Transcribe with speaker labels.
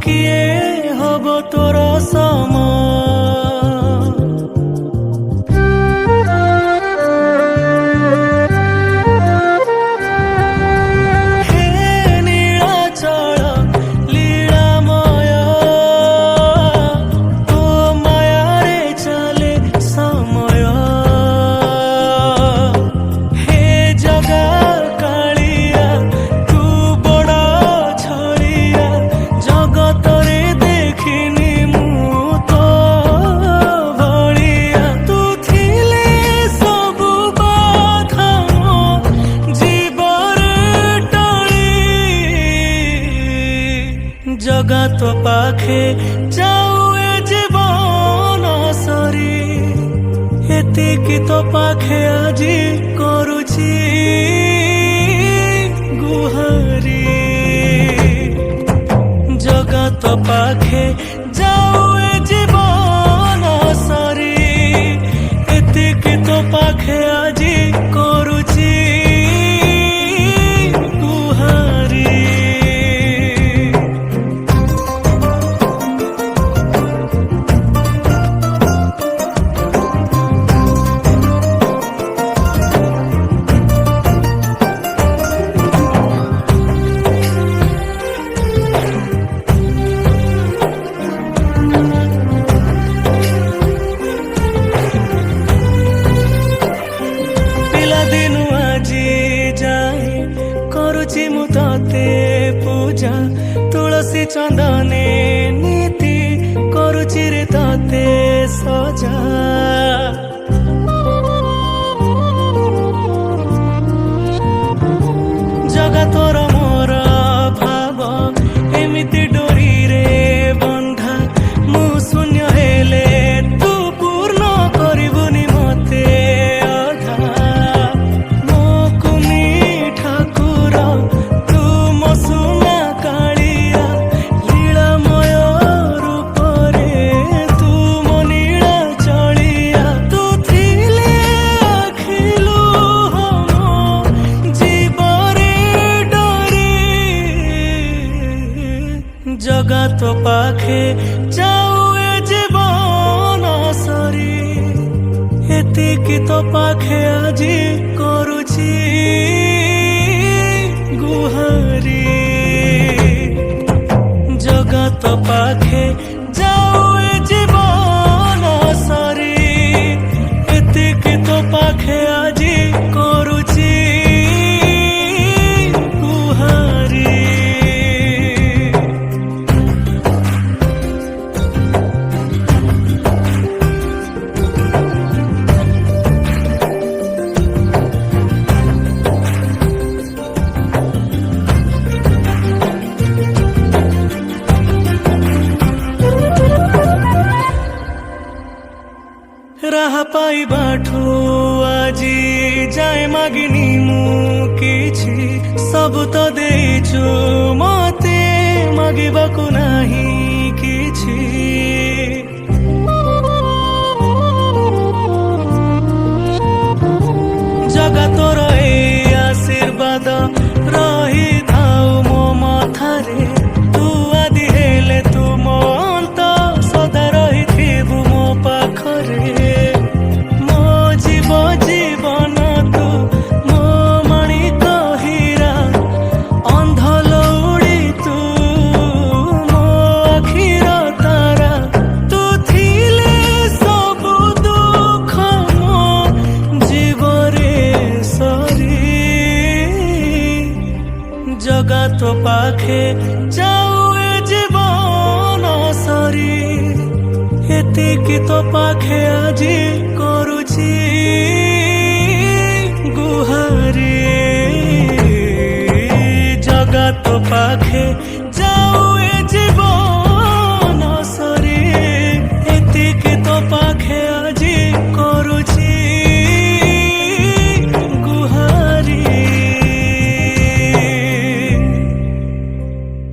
Speaker 1: किए हब तोर सम जगत पाखे जाऊ ए जीवन सरी एतिकी तो पाखे आजी करुची गुहारी जगत पाखे जाऊ ए जीवन सरी एतिकी तो पाखे आजी करुची मु तते पूजा तुलसी चंदने नीति करुची रे तते सजा जगतर मोर भाव एमिति डोरी रे बंधा मु शून्य हेले तू पूर्ण करिबुनी मते जगत पाखे जाऊ ए जीवन सरी एतिकी तो पाखे आजी करुची गुहारी जगत पाखे जाऊ ए जीवन सरी एतिकी तो पाखे आजी करुची राह पाई बाठू आजी जाए मागिनी मु किछि सब तो देइछु मते मागिबाकु नाही किछि जगतर ए आशीर्वाद रही थाउ मो मथारे तू आदि हेले तू मो अंत सदा रही थिबु मो पाखरे जीवन तू मो मणिक हीरा अंध लौड़ी तू मो आखिर तारा तू थिले सबु दुख मो जीवरे सरी जगत पाखे जाऊ ए जीवन सरी एतिकी तो पाखे आजी